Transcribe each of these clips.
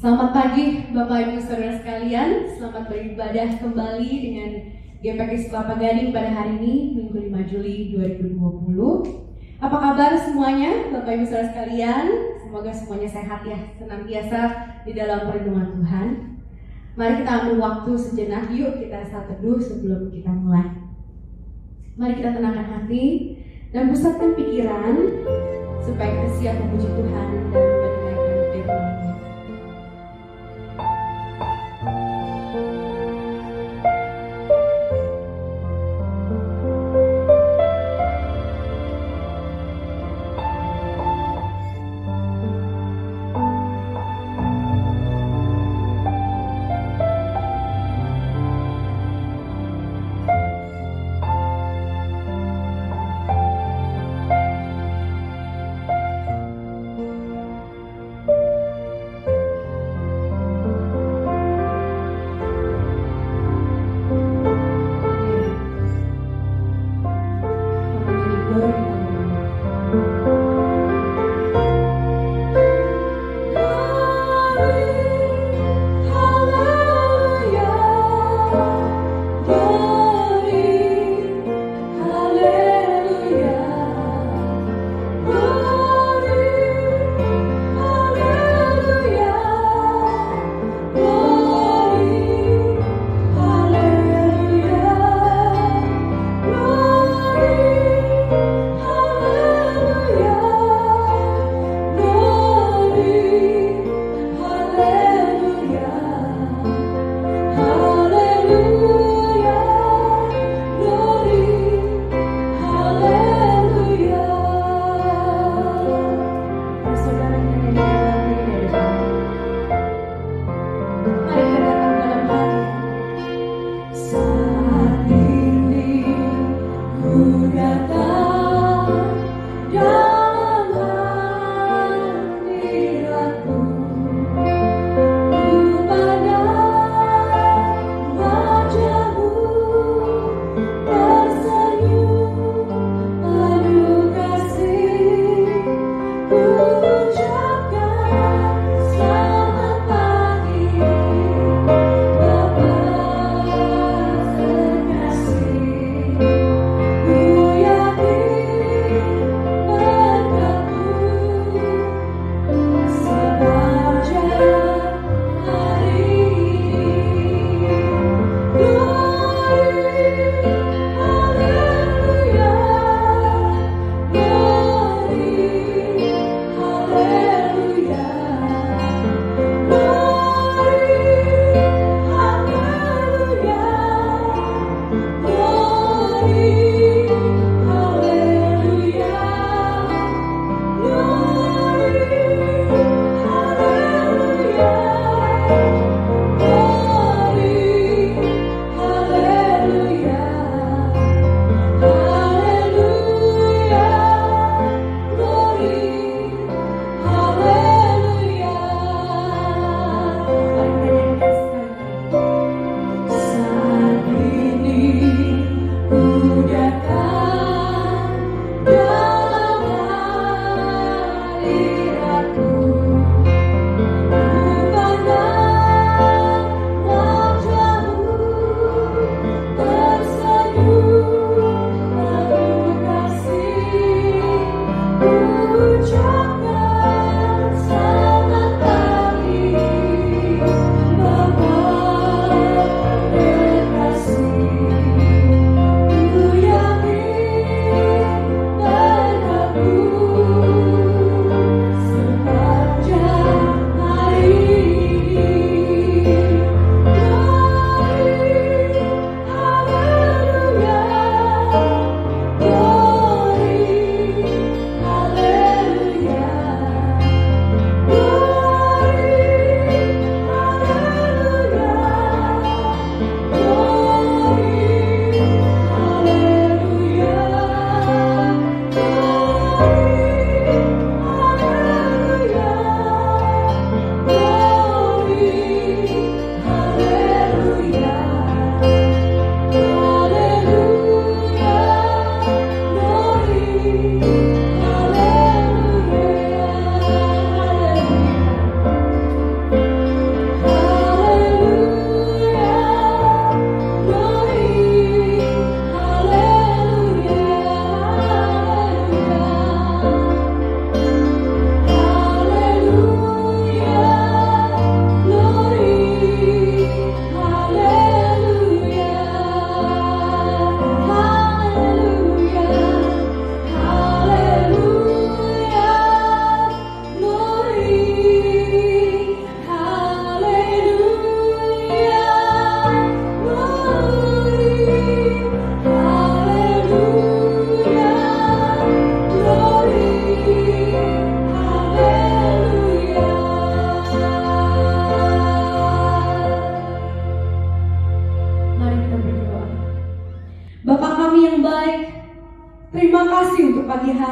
Selamat pagi Bapak Ibu Saudara sekalian, selamat beribadah kembali dengan GPKS Kelapa Gading pada hari ini, Minggu 5 Juli 2020. Apa kabar semuanya Bapak Ibu Saudara sekalian? Semoga semuanya sehat ya, senantiasa di dalam perlindungan Tuhan. Mari kita ambil waktu sejenak, yuk kita saat teduh sebelum kita mulai. Mari kita tenangkan hati dan pusatkan pikiran supaya kita siap memuji Tuhan dan mendengarkan firman-Nya.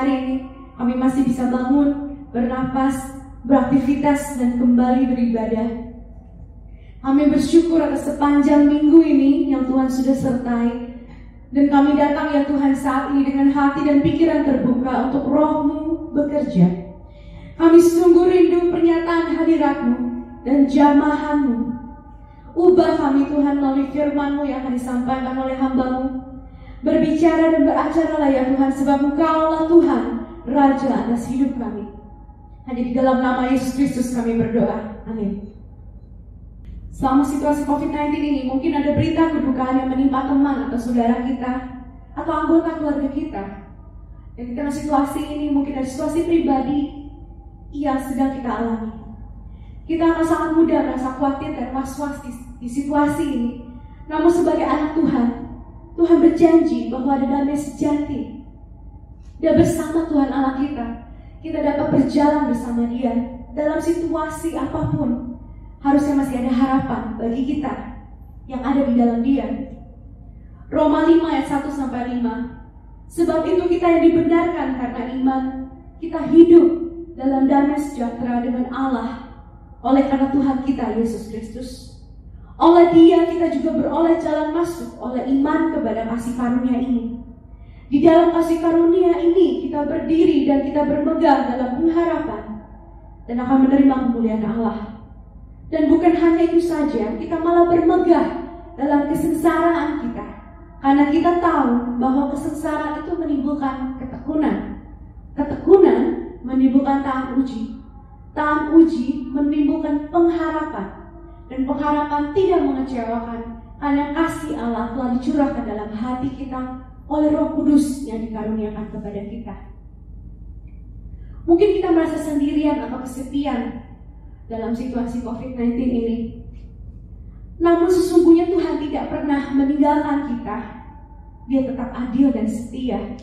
hari ini kami masih bisa bangun, bernapas, beraktivitas, dan kembali beribadah. Kami bersyukur atas sepanjang minggu ini yang Tuhan sudah sertai. Dan kami datang ya Tuhan saat ini dengan hati dan pikiran terbuka untuk Roh-Mu bekerja. Kami sungguh rindu pernyataan hadirat-Mu dan jamahan-Mu. Ubah kami Tuhan melalui firman-Mu yang akan disampaikan oleh hamba-Mu. Berbicara dan beracara ya Tuhan, sebab Engkau-lah Tuhan, Raja atas hidup kami. Hanya di dalam nama Yesus Kristus kami berdoa. Amin. Selama situasi COVID-19 ini mungkin ada berita kedukaan yang menimpa teman atau saudara kita atau anggota keluarga kita. Dan di tengah situasi ini mungkin ada situasi pribadi yang sedang kita alami. Kita akan sangat mudah merasa khawatir dan was-was di situasi ini. Namun sebagai anak Tuhan, Tuhan berjanji bahwa ada damai sejati. Dan bersama Tuhan Allah kita dapat berjalan bersama Dia dalam situasi apapun. Harusnya masih ada harapan bagi kita yang ada di dalam Dia. Roma 5 ayat 1-5. Sebab itu kita yang dibenarkan karena iman, kita hidup dalam damai sejahtera dengan Allah oleh karena Tuhan kita Yesus Kristus. Oleh Dia kita juga beroleh jalan masuk oleh iman kepada kasih karunia ini. Di dalam kasih karunia ini kita berdiri dan kita bermegang dalam pengharapan dan akan menerima kemuliaan Allah. Dan bukan hanya itu saja, kita malah bermegah dalam kesengsaraan kita. Karena kita tahu bahwa kesengsaraan itu menimbulkan ketekunan. Ketekunan menimbulkan tahan uji. Tahan uji menimbulkan pengharapan. Dan pengharapan tidak mengecewakan karena kasih Allah telah dicurahkan dalam hati kita oleh Roh Kudus yang dikaruniakan kepada kita. Mungkin kita merasa sendirian atau kesepian dalam situasi COVID-19 ini. Namun sesungguhnya Tuhan tidak pernah meninggalkan kita. Dia tetap adil dan setia.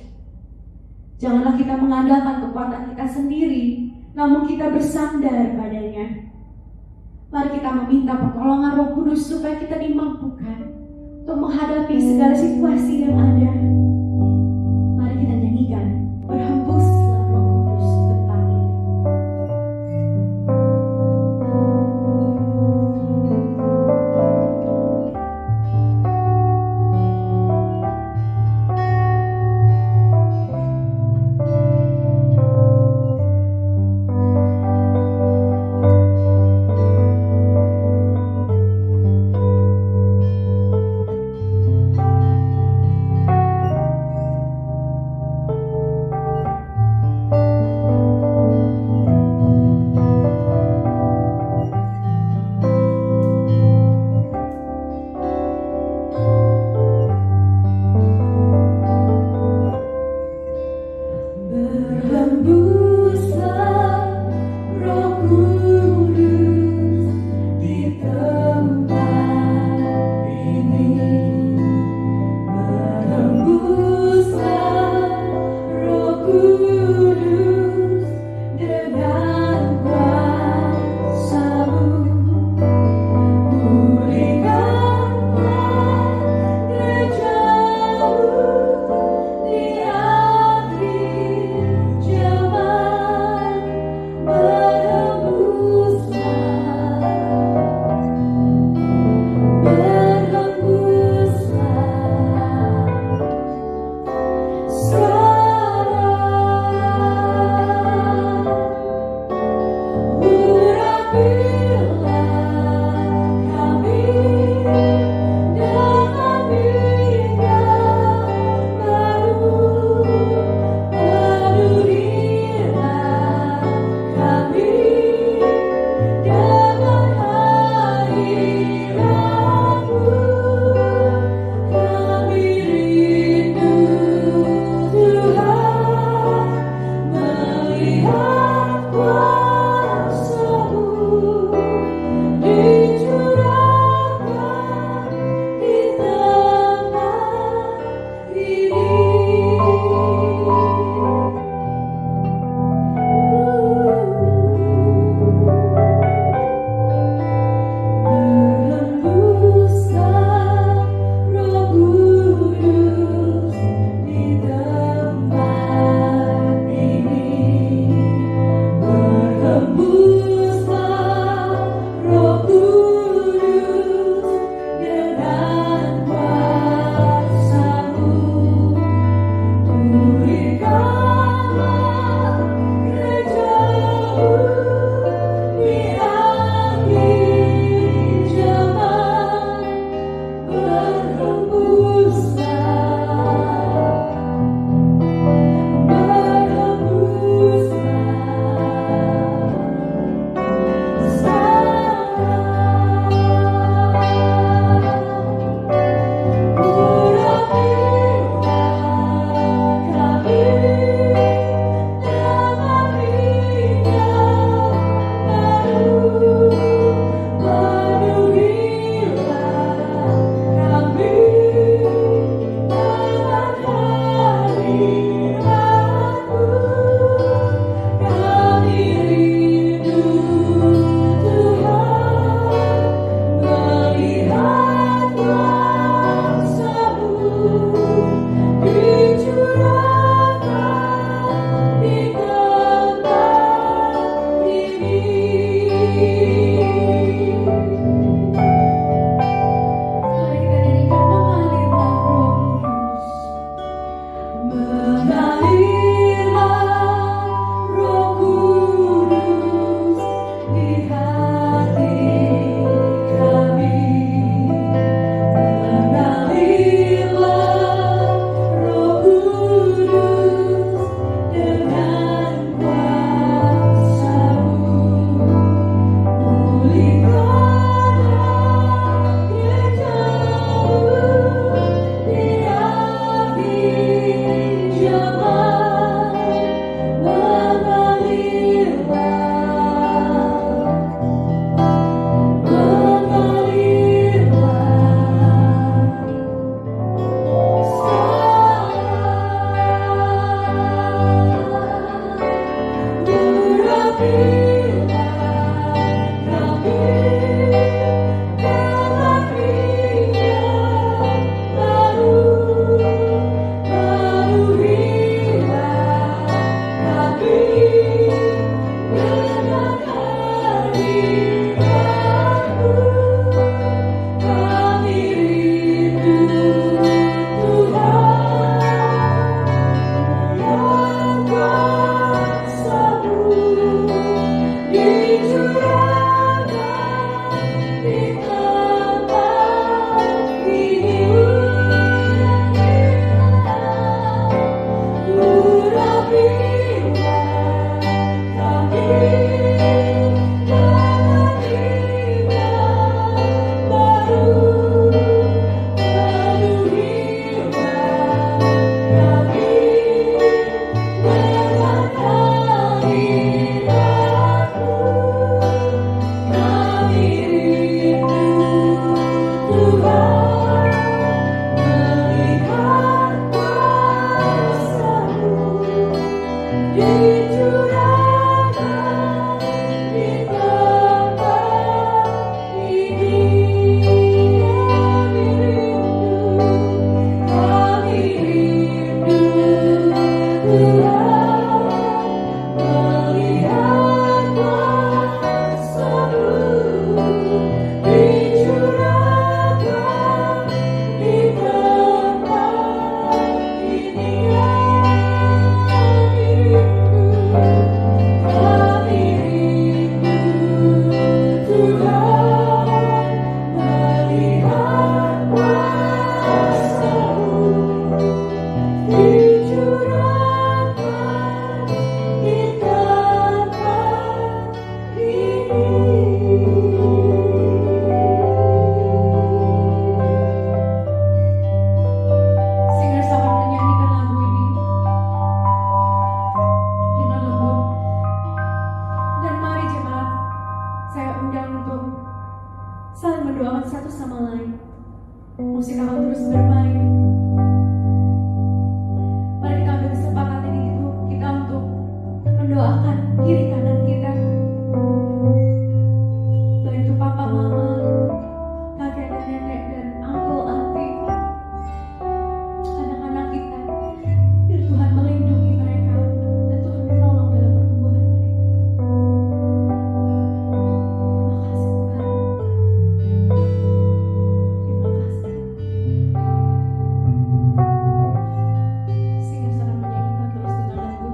Janganlah kita mengandalkan kekuatan kita sendiri, namun kita bersandar padanya. Mari kita meminta pertolongan Roh Kudus supaya kita dimampukan untuk menghadapi segala situasi yang ada. Mari kita nyanyikan berhembuslah Roh Kudus tempat ini. saling mendoakan satu sama lain. Musik akan terus bermain. Mari kita ambil kesempatan ini kita untuk mendoakan kiri kanan kita, baik itu papa mama, kakek dan nenek, dan uncle auntie, anak-anak kita. Biar Tuhan melindungi mereka dan Tuhan menolong dalam pertumbuhan mereka. Terima kasih Tuhan. Terima kasih. Sehingga seorang menyanyikan terus dengan lagu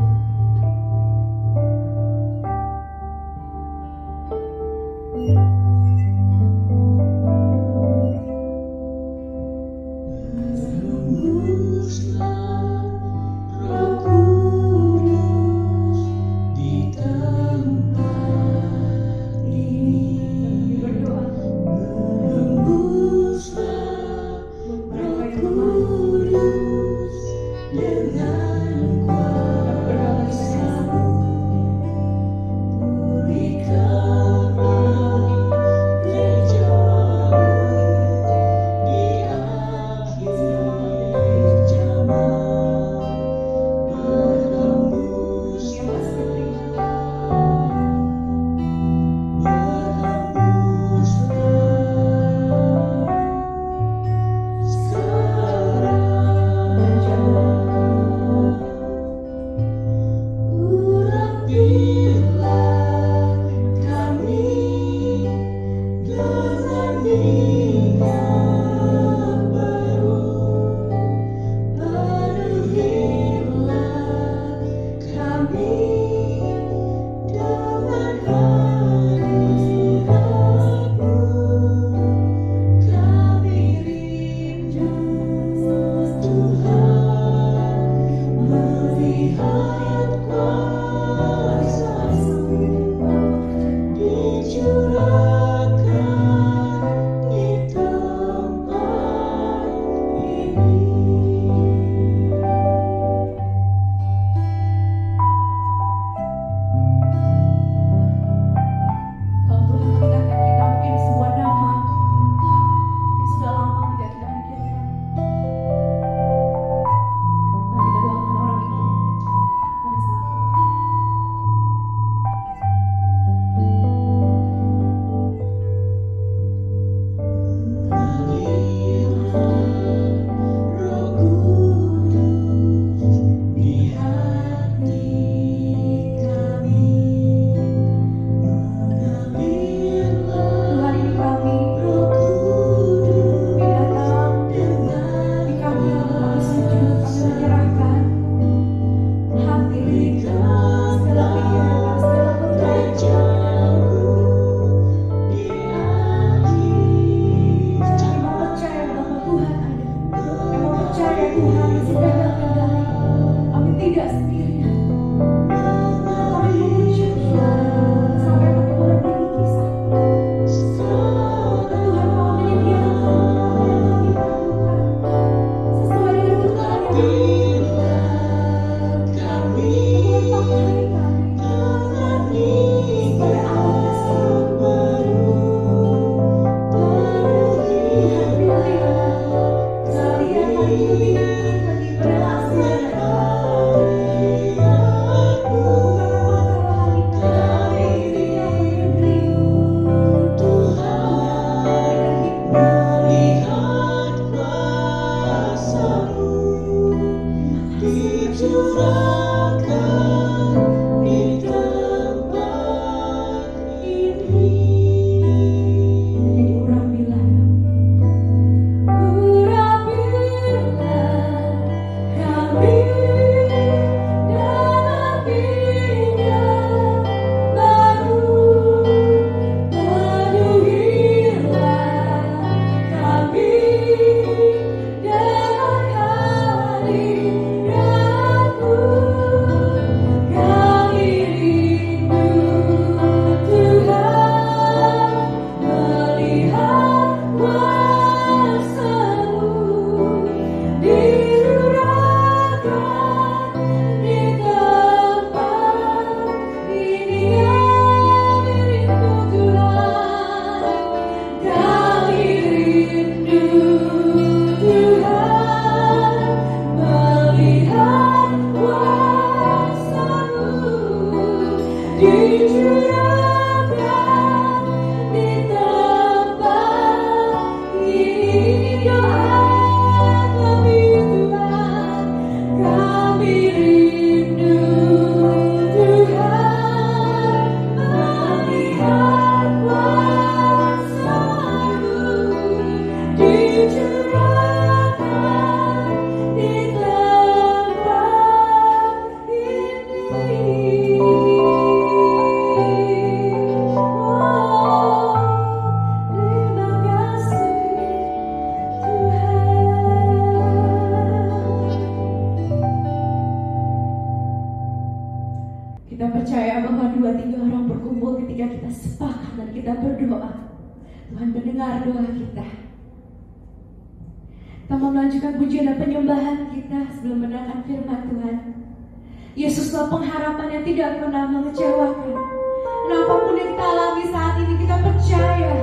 Tuhan mendengar doa kita. Kita mau melanjutkan pujian dan penyembahan kita sebelum mendengarkan firman Tuhan. Yesuslah pengharapan yang tidak pernah mengecewakan. Dan apapun yang kita alami saat ini, kita percaya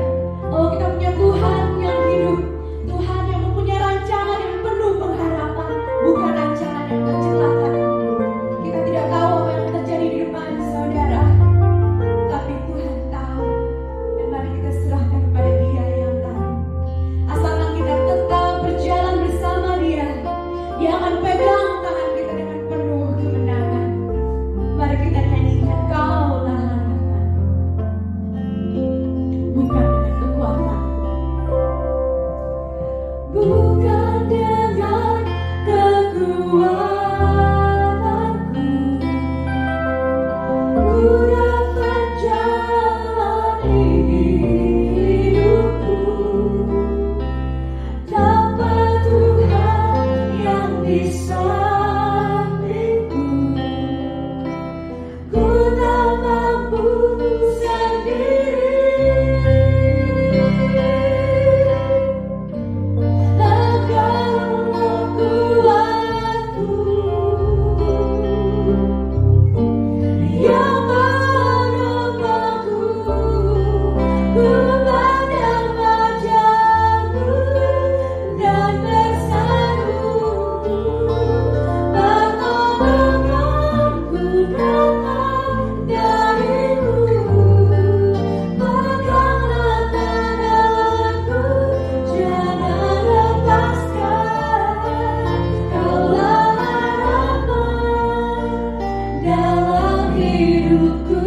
bahwa kita punya Tuhan yang hidup, Tuhan yang mempunyai rancangan yang penuh pengharapan, bukan rancangan yang mencelakakan. Kita tidak tahu apa yang terjadi di depan saudara, tapi Tuhan tahu. Dan mari kita serahkan kepada Dia yang tahu. Asalkan kita tetap berjalan bersama Dia, Dia akan pegang tangan kita dengan penuh kemenangan. Mari kita nyanyikan, Kaulah harapan, bukan dengan kekuatan, bukan dengan kekuatanku, ku dapat jalani hidupku tanpa Tuhan yang di sampingku. Ku tak mampu sendiri, Engkaulah kuatku yang menopangku. Ku pandang wajah-Mu dan bersandung, pertolonganku datang dari-Mu. Peganglah tanganku, jangan lepaskan, Kaulah harapan dalam hidupku.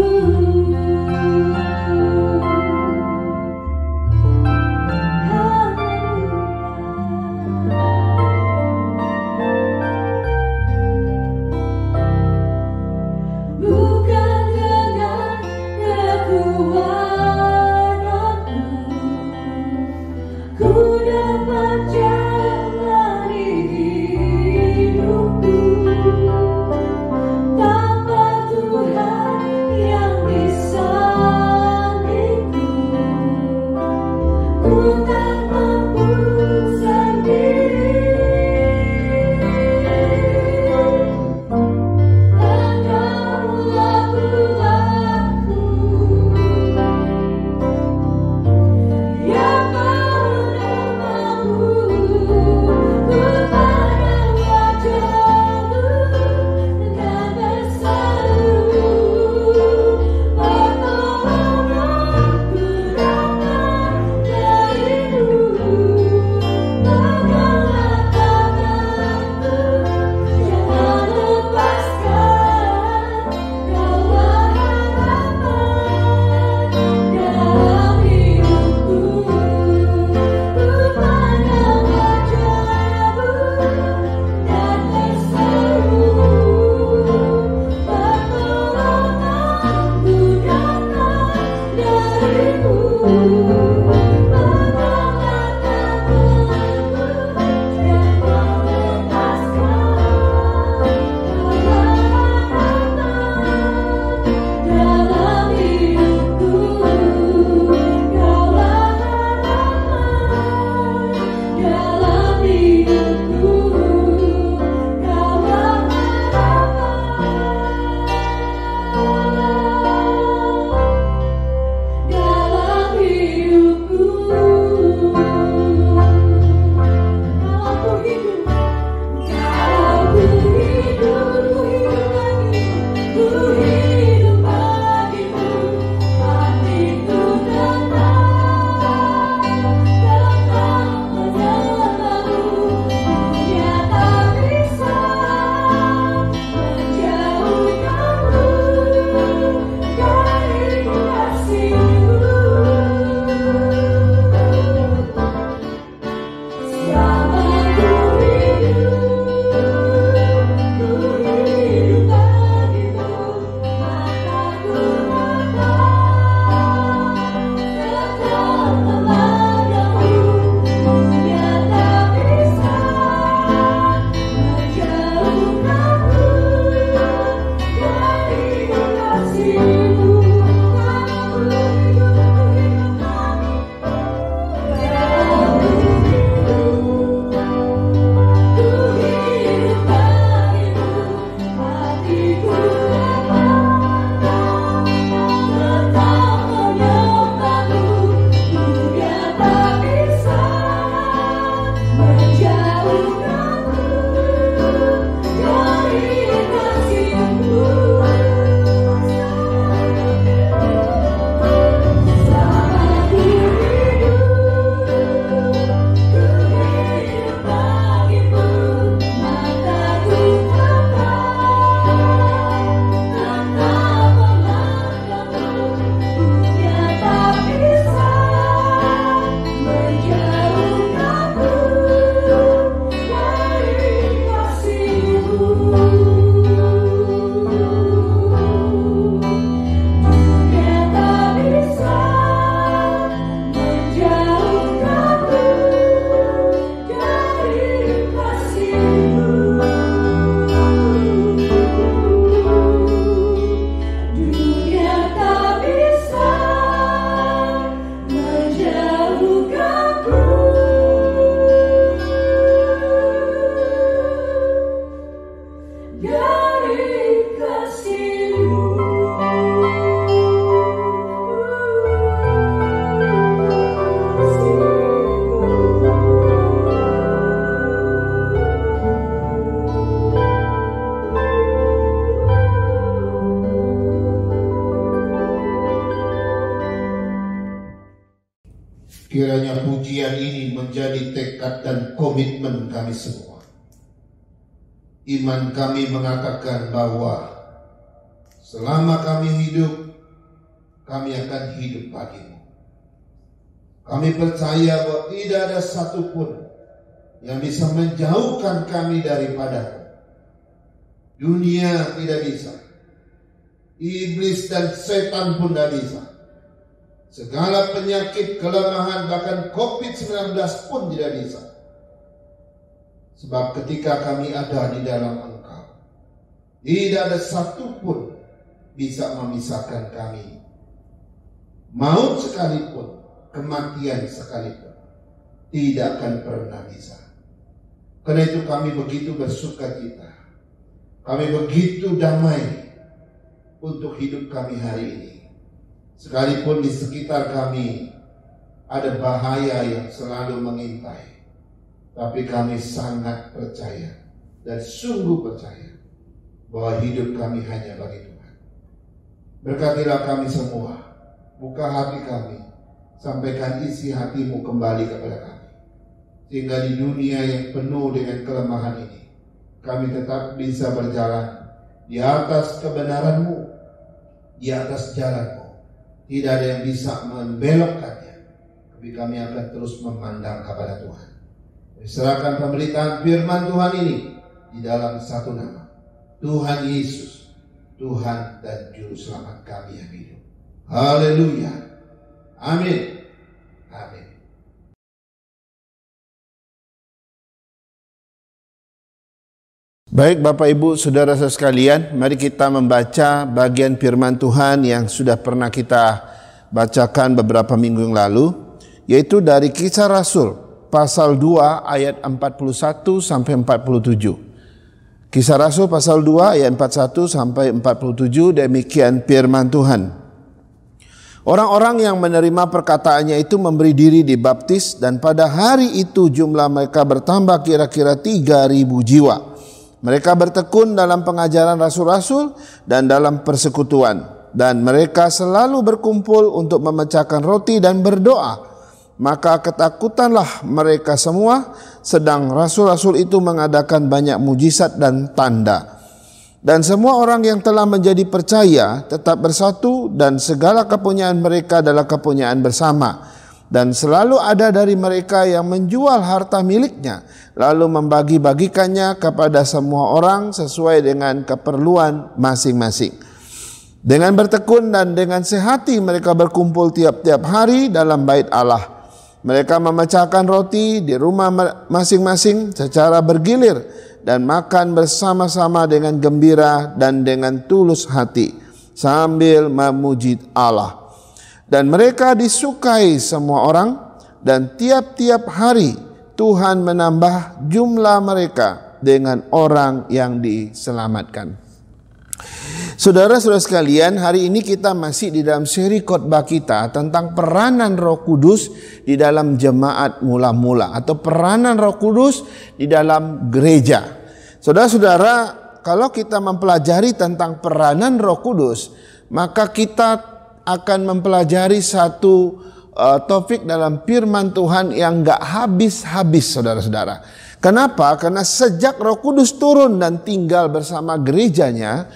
Bukan dengan kekuatanku, ku dapat jalani hidupku tanpa Tuhan yang di sampingku. Ku tak mampu sendiri, Engkaulah kuatku yang menopangku. kiranya pujian ini menjadi tekad dan komitmen kami semua. Iman kami mengatakan bahwa selama kami hidup, kami akan hidup bagimu. Kami percaya bahwa tidak ada satupun yang bisa menjauhkan kami daripadamu. Dunia tidak bisa. Iblis dan setan pun tidak bisa. Segala penyakit, kelemahan, bahkan COVID-19 pun tidak bisa. Sebab ketika kami ada di dalam Engkau, tidak ada satupun bisa memisahkan kami. Maut sekalipun, kematian sekalipun, tidak akan pernah bisa. Karena itu kami begitu bersukacita. Kami begitu damai untuk hidup kami hari ini. Sekalipun di sekitar kami ada bahaya yang selalu mengintai, tapi kami sangat percaya dan sungguh percaya bahwa hidup kami hanya bagi Tuhan. Berkatilah kami semua, buka hati kami, sampaikan isi hatimu kembali kepada kami, sehingga di dunia yang penuh dengan kelemahan ini, kami tetap bisa berjalan di atas kebenaran-Mu, di atas jalan-Mu. Tidak ada yang bisa membelokkannya, tapi kami akan terus memandang kepada Tuhan. Serahkan pemberitaan firman Tuhan ini di dalam satu nama, Tuhan Yesus, Tuhan dan Juru Selamat kami yang hidup. Haleluya. Amin. Amin. Baik Bapak Ibu Saudara sekalian, mari kita membaca bagian firman Tuhan yang sudah pernah kita bacakan beberapa minggu yang lalu, yaitu dari Kisah Rasul pasal 2 ayat 41 sampai 47. Kisah Rasul pasal 2 ayat 41 sampai 47, demikian firman Tuhan. Orang-orang yang menerima perkataannya itu memberi diri dibaptis, dan pada hari itu jumlah mereka bertambah kira-kira 3.000 jiwa. Mereka bertekun dalam pengajaran rasul-rasul dan dalam persekutuan, dan mereka selalu berkumpul untuk memecahkan roti dan berdoa. Maka ketakutanlah mereka semua, sedang rasul-rasul itu mengadakan banyak mujizat dan tanda. Dan semua orang yang telah menjadi percaya tetap bersatu, dan segala kepunyaan mereka adalah kepunyaan bersama. Dan selalu ada dari mereka yang menjual harta miliknya, lalu membagi-bagikannya kepada semua orang sesuai dengan keperluan masing-masing. Dengan bertekun dan dengan sehati mereka berkumpul tiap-tiap hari dalam bait Allah. Mereka memecahkan roti di rumah masing-masing secara bergilir dan makan bersama-sama dengan gembira dan dengan tulus hati sambil memuji Allah. Dan mereka disukai semua orang, dan tiap-tiap hari Tuhan menambah jumlah mereka dengan orang yang diselamatkan. Saudara-saudara sekalian, hari ini kita masih di dalam seri khotbah kita tentang peranan Roh Kudus di dalam jemaat mula-mula, atau peranan Roh Kudus di dalam gereja. Saudara-saudara, kalau kita mempelajari tentang peranan Roh Kudus, maka kita akan mempelajari satu topik dalam firman Tuhan yang gak habis-habis, saudara-saudara. Kenapa? Karena sejak Roh Kudus turun dan tinggal bersama gerejanya,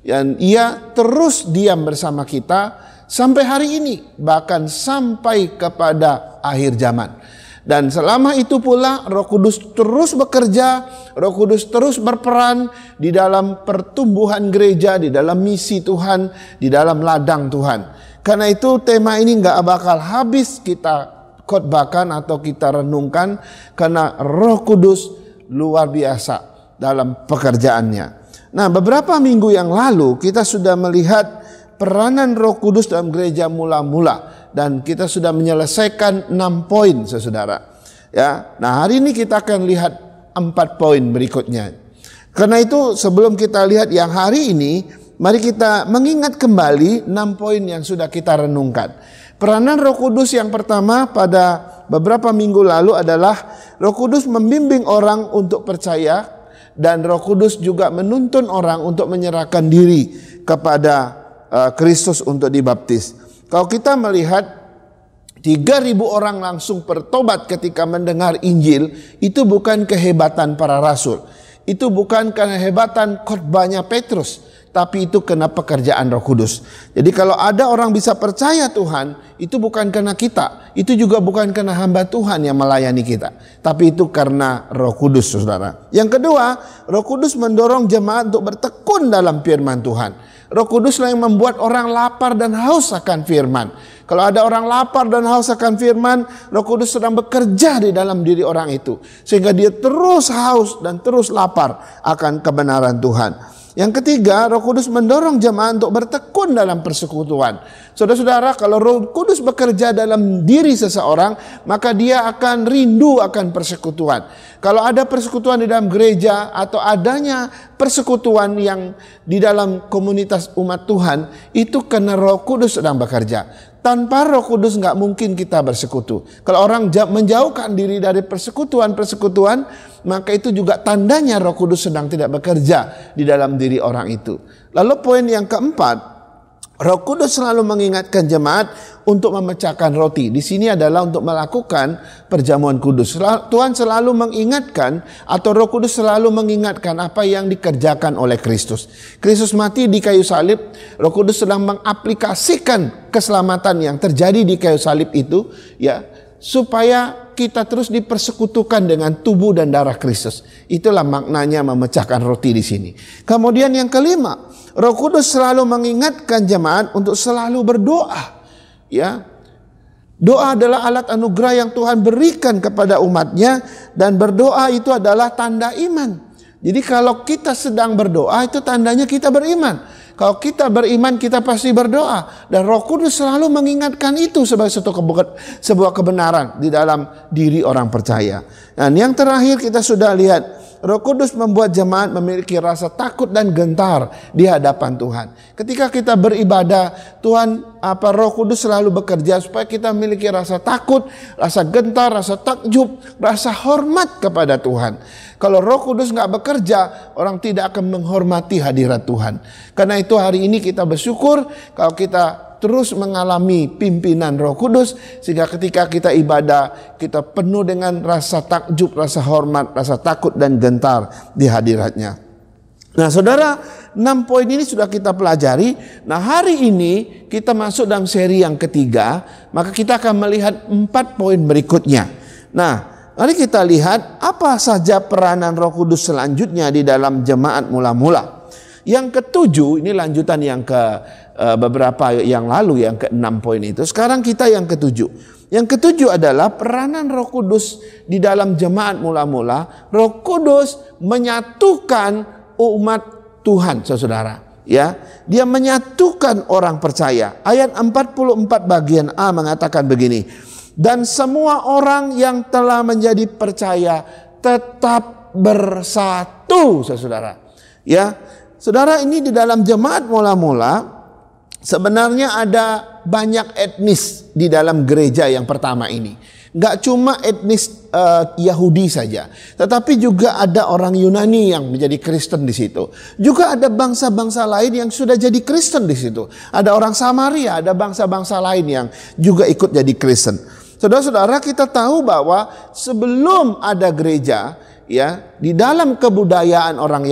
dan ia terus diam bersama kita sampai hari ini, bahkan sampai kepada akhir zaman. Dan selama itu pula Roh Kudus terus bekerja, Roh Kudus terus berperan di dalam pertumbuhan gereja, di dalam misi Tuhan, di dalam ladang Tuhan. Karena itu tema ini gak bakal habis kita khotbahkan atau kita renungkan, karena Roh Kudus luar biasa dalam pekerjaannya. Nah, beberapa minggu yang lalu kita sudah melihat peranan Roh Kudus dalam gereja mula-mula, dan kita sudah menyelesaikan 6 poin, saudara. Ya, nah hari ini kita akan lihat 4 poin berikutnya. Karena itu sebelum kita lihat yang hari ini, mari kita mengingat kembali 6 poin yang sudah kita renungkan. Peranan Roh Kudus yang pertama pada beberapa minggu lalu adalah Roh Kudus membimbing orang untuk percaya, dan Roh Kudus juga menuntun orang untuk menyerahkan diri kepada Kristus untuk dibaptis. Kalau kita melihat 3.000 orang langsung bertobat ketika mendengar Injil, itu bukan kehebatan para rasul. Itu bukan kehebatan khotbahnya Petrus, tapi itu karena pekerjaan Roh Kudus. Jadi kalau ada orang bisa percaya Tuhan, itu bukan karena kita, itu juga bukan karena hamba Tuhan yang melayani kita, tapi itu karena Roh Kudus, saudara. Yang kedua, Roh Kudus mendorong jemaat untuk bertekun dalam firman Tuhan. Roh Kudus yang membuat orang lapar dan haus akan firman. Kalau ada orang lapar dan haus akan firman, Roh Kudus sedang bekerja di dalam diri orang itu, sehingga dia terus haus dan terus lapar akan kebenaran Tuhan. Yang ketiga, Roh Kudus mendorong jemaat untuk bertekun dalam persekutuan. Saudara-saudara, kalau Roh Kudus bekerja dalam diri seseorang, maka dia akan rindu akan persekutuan. Kalau ada persekutuan di dalam gereja atau adanya persekutuan yang di dalam komunitas umat Tuhan, itu karena Roh Kudus sedang bekerja. Tanpa Roh Kudus nggak mungkin kita bersekutu. Kalau orang menjauhkan diri dari persekutuan, maka itu juga tandanya Roh Kudus sedang tidak bekerja di dalam diri orang itu. Lalu poin yang keempat, Roh Kudus selalu mengingatkan jemaat untuk memecahkan roti. Di sini adalah untuk melakukan perjamuan kudus. Tuhan selalu mengingatkan, atau Roh Kudus selalu mengingatkan apa yang dikerjakan oleh Kristus. Kristus mati di kayu salib. Roh Kudus sedang mengaplikasikan keselamatan yang terjadi di kayu salib itu, ya, supaya kita terus dipersekutukan dengan tubuh dan darah Kristus. Itulah maknanya memecahkan roti di sini. Kemudian yang kelima, Roh Kudus selalu mengingatkan jemaat untuk selalu berdoa. Ya, doa adalah alat anugerah yang Tuhan berikan kepada umatnya, dan berdoa itu adalah tanda iman. Jadi kalau kita sedang berdoa, itu tandanya kita beriman. Kalau kita beriman, kita pasti berdoa. Dan Roh Kudus selalu mengingatkan itu sebagai sebuah kebenaran di dalam diri orang percaya. Dan yang terakhir kita sudah lihat, Roh Kudus membuat jemaat memiliki rasa takut dan gentar di hadapan Tuhan. Ketika kita beribadah, Roh Kudus selalu bekerja supaya kita memiliki rasa takut, rasa gentar, rasa takjub, rasa hormat kepada Tuhan. Kalau Roh Kudus nggak bekerja, orang tidak akan menghormati hadirat Tuhan. Karena itu hari ini kita bersyukur kalau kita terus mengalami pimpinan Roh Kudus, sehingga ketika kita ibadah, kita penuh dengan rasa takjub, rasa hormat, rasa takut dan gentar di hadiratnya. Nah saudara, 6 poin ini sudah kita pelajari. Nah hari ini kita masuk dalam seri yang ketiga, maka kita akan melihat 4 poin berikutnya. Nah mari kita lihat apa saja peranan Roh Kudus selanjutnya di dalam jemaat mula-mula. Yang ketujuh, ini lanjutan yang beberapa yang lalu, yang ke-6 poin itu. Sekarang kita yang ketujuh. Yang ketujuh adalah peranan Roh Kudus di dalam jemaat mula-mula. Roh Kudus menyatukan umat Tuhan, saudara. Ya, dia menyatukan orang percaya. Ayat 44 bagian A mengatakan begini. Dan semua orang yang telah menjadi percaya tetap bersatu, saudara. Ya, saudara, ini di dalam jemaat mula-mula sebenarnya ada banyak etnis di dalam gereja yang pertama ini. Gak cuma etnis Yahudi saja, tetapi juga ada orang Yunani yang menjadi Kristen di situ. Juga ada bangsa-bangsa lain yang sudah jadi Kristen di situ. Ada orang Samaria, ada bangsa-bangsa lain yang juga ikut jadi Kristen. Saudara-saudara, kita tahu bahwa sebelum ada gereja, ya, di dalam kebudayaan orang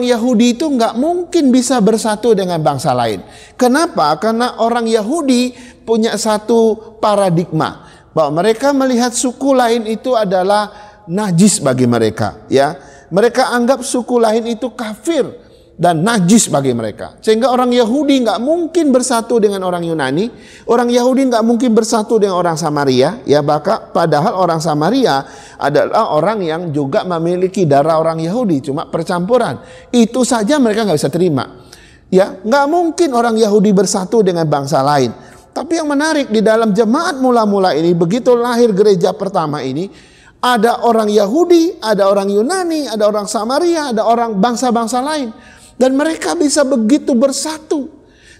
Yahudi itu nggak mungkin bisa bersatu dengan bangsa lain. Kenapa? Karena orang Yahudi punya satu paradigma bahwa mereka melihat suku lain itu adalah najis bagi mereka. Ya, mereka anggap suku lain itu kafir dan najis bagi mereka. Sehingga orang Yahudi nggak mungkin bersatu dengan orang Yunani. Orang Yahudi nggak mungkin bersatu dengan orang Samaria. Ya, padahal orang Samaria adalah orang yang juga memiliki darah orang Yahudi, cuma percampuran. Itu saja mereka nggak bisa terima. Ya, nggak mungkin orang Yahudi bersatu dengan bangsa lain. Tapi yang menarik di dalam jemaat mula-mula ini, begitu lahir gereja pertama ini, ada orang Yahudi, ada orang Yunani, ada orang Samaria, ada orang bangsa-bangsa lain. Dan mereka bisa begitu bersatu.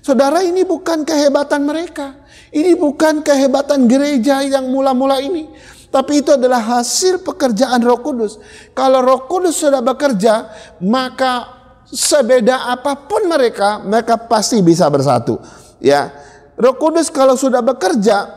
Saudara, ini bukan kehebatan mereka. Ini bukan kehebatan gereja yang mula-mula ini. Tapi itu adalah hasil pekerjaan Roh Kudus. Kalau Roh Kudus sudah bekerja, maka sebeda apapun mereka pasti bisa bersatu. Ya, Roh Kudus kalau sudah bekerja,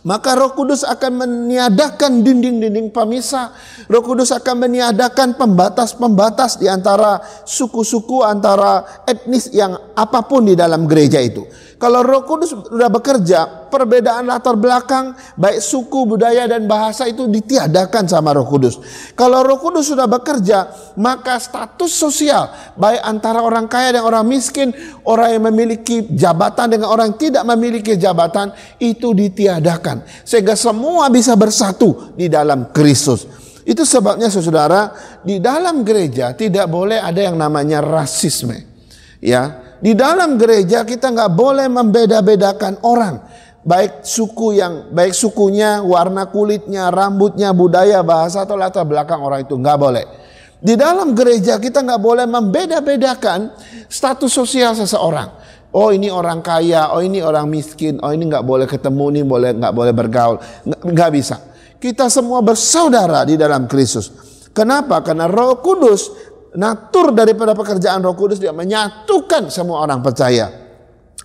maka Roh Kudus akan meniadakan dinding-dinding pemisah. Roh Kudus akan meniadakan pembatas-pembatas di antara suku-suku, antara etnis yang apapun di dalam gereja itu. Kalau Roh Kudus sudah bekerja, perbedaan latar belakang, baik suku, budaya, dan bahasa itu ditiadakan sama Roh Kudus. Kalau Roh Kudus sudah bekerja, maka status sosial, baik antara orang kaya dan orang miskin, orang yang memiliki jabatan dengan orang yang tidak memiliki jabatan, itu ditiadakan. Sehingga semua bisa bersatu di dalam Kristus. Itu sebabnya saudara, di dalam gereja tidak boleh ada yang namanya rasisme. Ya. Di dalam gereja kita nggak boleh membeda-bedakan orang, baik sukunya, warna kulitnya, rambutnya, budaya, bahasa atau latar belakang orang itu nggak boleh. Di dalam gereja kita nggak boleh membeda-bedakan status sosial seseorang. Oh ini orang kaya, oh ini orang miskin, oh ini nggak boleh ketemu, ini nggak boleh bergaul, nggak bisa. Kita semua bersaudara di dalam Kristus. Kenapa? Karena Roh Kudus, natur daripada pekerjaan Roh Kudus, dia menyatukan semua orang percaya.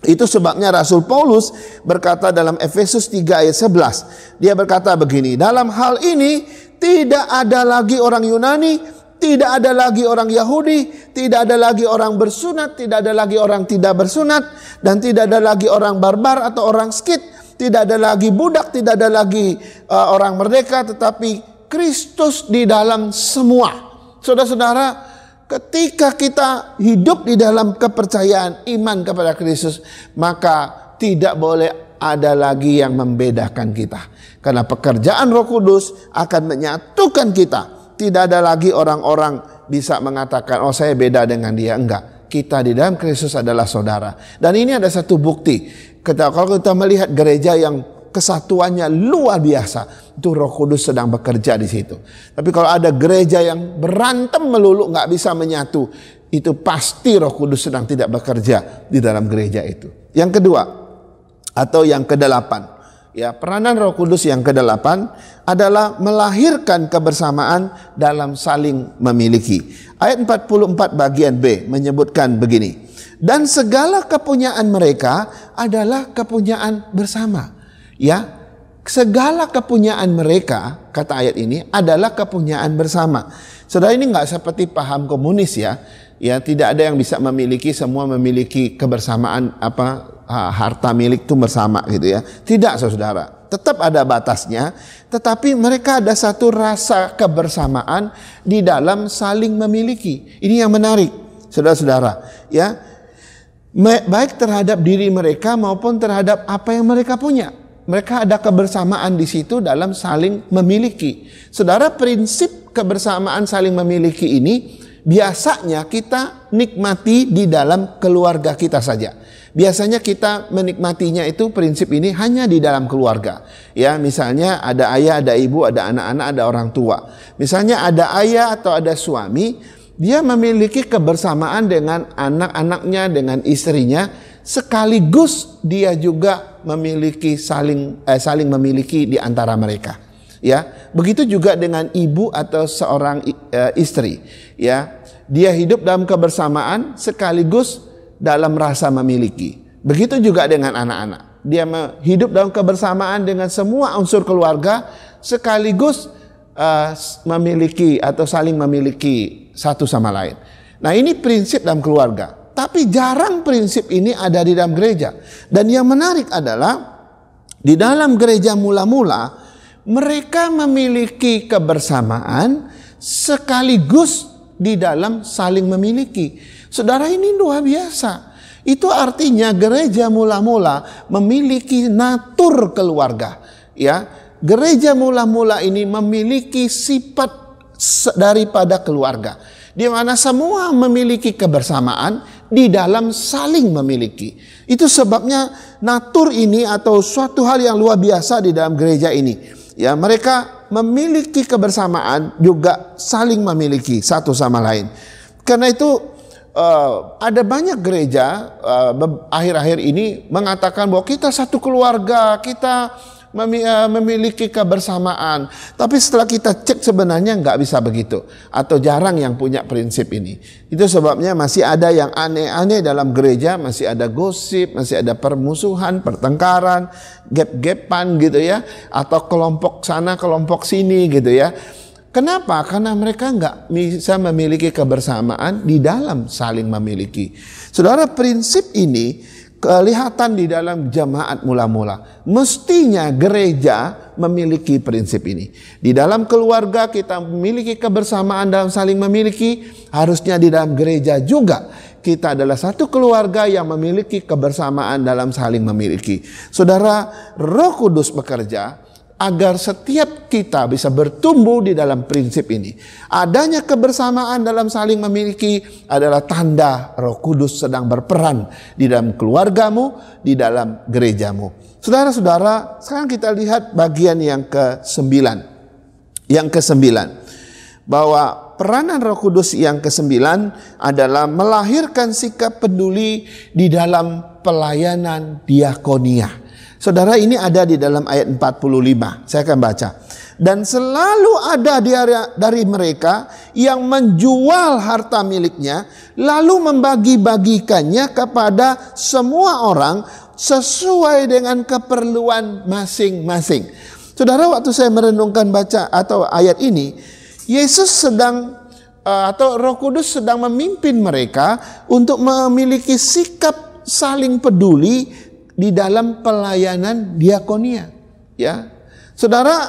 Itu sebabnya Rasul Paulus berkata dalam Efesus 3 ayat 11. Dia berkata begini, dalam hal ini tidak ada lagi orang Yunani, tidak ada lagi orang Yahudi, tidak ada lagi orang bersunat, tidak ada lagi orang tidak bersunat, dan tidak ada lagi orang barbar atau orang skit, tidak ada lagi budak, tidak ada lagi orang merdeka, tetapi Kristus di dalam semua. Saudara-saudara, ketika kita hidup di dalam kepercayaan iman kepada Kristus, maka tidak boleh ada lagi yang membedakan kita. Karena pekerjaan Roh Kudus akan menyatukan kita. Tidak ada lagi orang-orang bisa mengatakan, oh saya beda dengan dia. Enggak, kita di dalam Kristus adalah saudara. Dan ini ada satu bukti. Kalau kita melihat gereja yang kesatuannya luar biasa, itu Roh Kudus sedang bekerja di situ. Tapi kalau ada gereja yang berantem melulu, nggak bisa menyatu, itu pasti Roh Kudus sedang tidak bekerja di dalam gereja itu. Yang kedua atau yang kedelapan, ya, peranan Roh Kudus yang kedelapan adalah melahirkan kebersamaan dalam saling memiliki. Ayat 44 bagian B menyebutkan begini, dan segala kepunyaan mereka adalah kepunyaan bersama. Ya, segala kepunyaan mereka, kata ayat ini, adalah kepunyaan bersama. Saudara, ini nggak seperti paham komunis ya. Ya, tidak ada yang bisa memiliki, semua memiliki kebersamaan harta milik itu bersama gitu ya. Tidak, saudara. Tetap ada batasnya, tetapi mereka ada satu rasa kebersamaan di dalam saling memiliki. Ini yang menarik, saudara-saudara, ya. Baik terhadap diri mereka maupun terhadap apa yang mereka punya. Mereka ada kebersamaan di situ dalam saling memiliki. Saudara, prinsip kebersamaan saling memiliki ini biasanya kita nikmati di dalam keluarga kita saja. Biasanya kita menikmatinya itu prinsip ini hanya di dalam keluarga. Ya, misalnya ada ayah, ada ibu, ada anak-anak, ada orang tua. Misalnya ada ayah atau ada suami, dia memiliki kebersamaan dengan anak-anaknya, dengan istrinya, sekaligus dia juga memiliki saling memiliki di antara mereka. Ya, begitu juga dengan ibu atau seorang istri. Ya, dia hidup dalam kebersamaan sekaligus dalam rasa memiliki. Begitu juga dengan anak-anak. Dia hidup dalam kebersamaan dengan semua unsur keluarga sekaligus memiliki atau saling memiliki satu sama lain. Nah, ini prinsip dalam keluarga. Tapi jarang prinsip ini ada di dalam gereja. Dan yang menarik adalah di dalam gereja mula-mula mereka memiliki kebersamaan sekaligus di dalam saling memiliki. Saudara, ini luar biasa. Itu artinya gereja mula-mula memiliki natur keluarga. Ya, gereja mula-mula ini memiliki sifat daripada keluarga, di mana semua memiliki kebersamaan di dalam saling memiliki. Itu sebabnya natur ini atau suatu hal yang luar biasa di dalam gereja ini. Ya, mereka memiliki kebersamaan juga saling memiliki satu sama lain. Karena itu ada banyak gereja akhir-akhir ini mengatakan bahwa kita satu keluarga, kita memiliki kebersamaan. Tapi setelah kita cek sebenarnya nggak bisa begitu. Atau jarang yang punya prinsip ini. Itu sebabnya masih ada yang aneh-aneh dalam gereja. Masih ada gosip, masih ada permusuhan, pertengkaran, gap-gapan gitu ya. Atau kelompok sana, kelompok sini gitu ya. Kenapa? Karena mereka nggak bisa memiliki kebersamaan di dalam saling memiliki. Saudara, prinsip ini kelihatan di dalam jemaat mula-mula. Mestinya gereja memiliki prinsip ini. Di dalam keluarga kita memiliki kebersamaan dalam saling memiliki. Harusnya di dalam gereja juga kita adalah satu keluarga yang memiliki kebersamaan dalam saling memiliki. Saudara, Roh Kudus bekerja agar setiap kita bisa bertumbuh di dalam prinsip ini. Adanya kebersamaan dalam saling memiliki adalah tanda Roh Kudus sedang berperan di dalam keluargamu, di dalam gerejamu. Saudara-saudara, sekarang kita lihat bagian yang ke-9. Yang ke-9, bahwa peranan Roh Kudus yang ke-9 adalah melahirkan sikap peduli di dalam pelayanan diakonia. Saudara, ini ada di dalam ayat 45. Saya akan baca. Dan selalu ada dari mereka yang menjual harta miliknya, lalu membagi-bagikannya kepada semua orang sesuai dengan keperluan masing-masing. Saudara, waktu saya merenungkan baca atau ayat ini, Yesus sedang atau Roh Kudus sedang memimpin mereka untuk memiliki sikap saling peduli di dalam pelayanan diakonia, ya. Saudara,